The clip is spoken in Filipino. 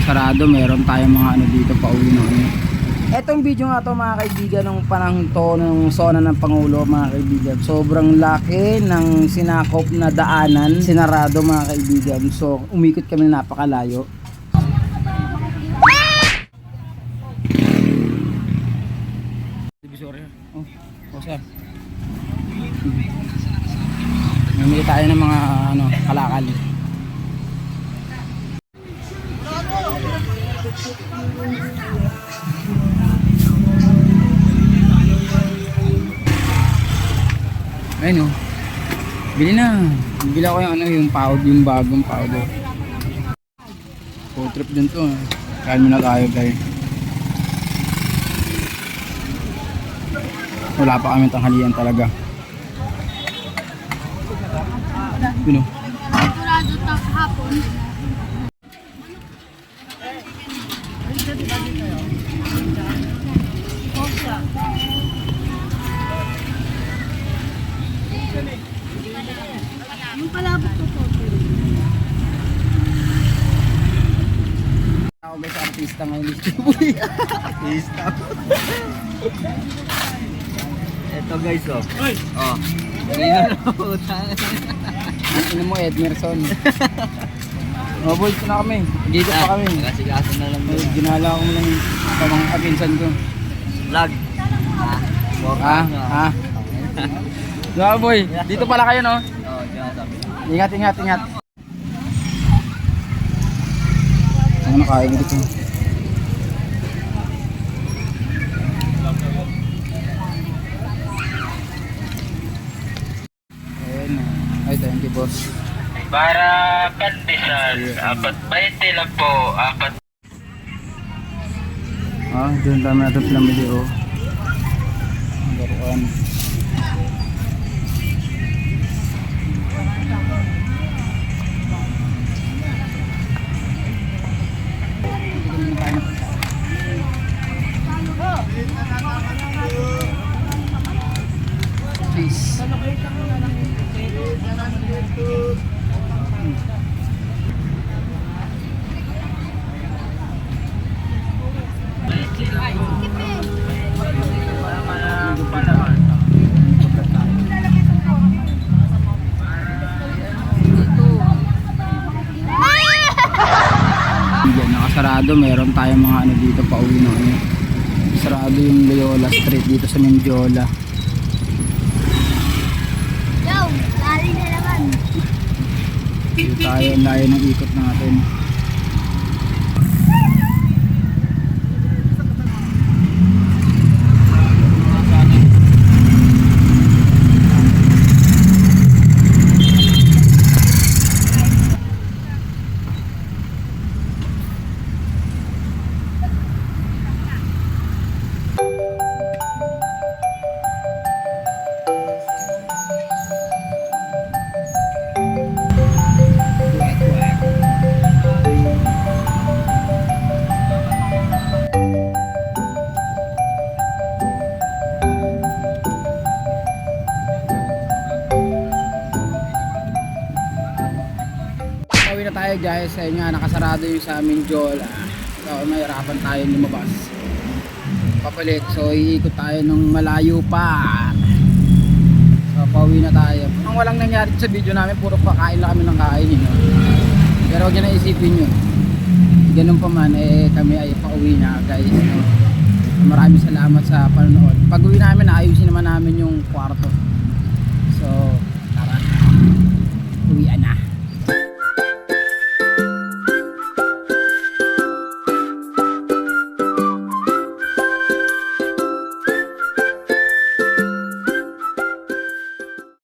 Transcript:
nakasarado. Meron tayong mga ano dito pa uwi na ano. Etong video nga to mga kaibigan ng panahon to ng zona ng Pangulo mga kaibigan. Sobrang laki ng sinakop na daanan, sinarado mga kaibigan. So umikot kami na napakalayo. Divisoria. Oh, sir. Mamili tayo ng mga ano, kalakal. Ayun oh. Bili na. Bili ako yung ano, yung powder, yung bagong powder. Food trip din to. Kain muna tayo guys. Wala pa kami tanghalian talaga. Yun oh. Sigurado tap hapon. Yung palabot ko po. Ako guys, artista ngayon. Artista. Ito guys oh. Oh. Ano mo Edmerson? Oh boy, ito na kami. Dito pa kami. Kasi na lang Ay, ginala ko lang sa mga kapinsan ko. vlog. Diba boy, dito pala kayo no? Oh, sabi. Ingat, ingat, ingat. Ano kain dito? Ayun. Ay, thank you boss. Para pandesal, 4.20 lang po, 4. Ah, doon dami natin pinamili oh. Ang laruan. Cheese. Yan, nakasarado. Meron tayong mga ano dito pa uwi na ano. Sarado yung Loyola Street dito sa Mendiola. Yo, lali na naman. Dito tayo, ang layo ng ikot natin. Pauwi na tayo guys, ayun nga nakasarado yung sa aming Jola. So mahirapan tayo lumabas papalit, so iikot tayo ng malayo pa. So pauwi na tayo. Ang walang nangyari sa video namin, puro pakain lang kami ng kain yun, no? Pero huwag nyo na isipin yun, ganun pa man eh kami ay pauwi na guys, no? Maraming salamat sa panonood. Pag uwi namin, ayusin naman namin yung kwarto. So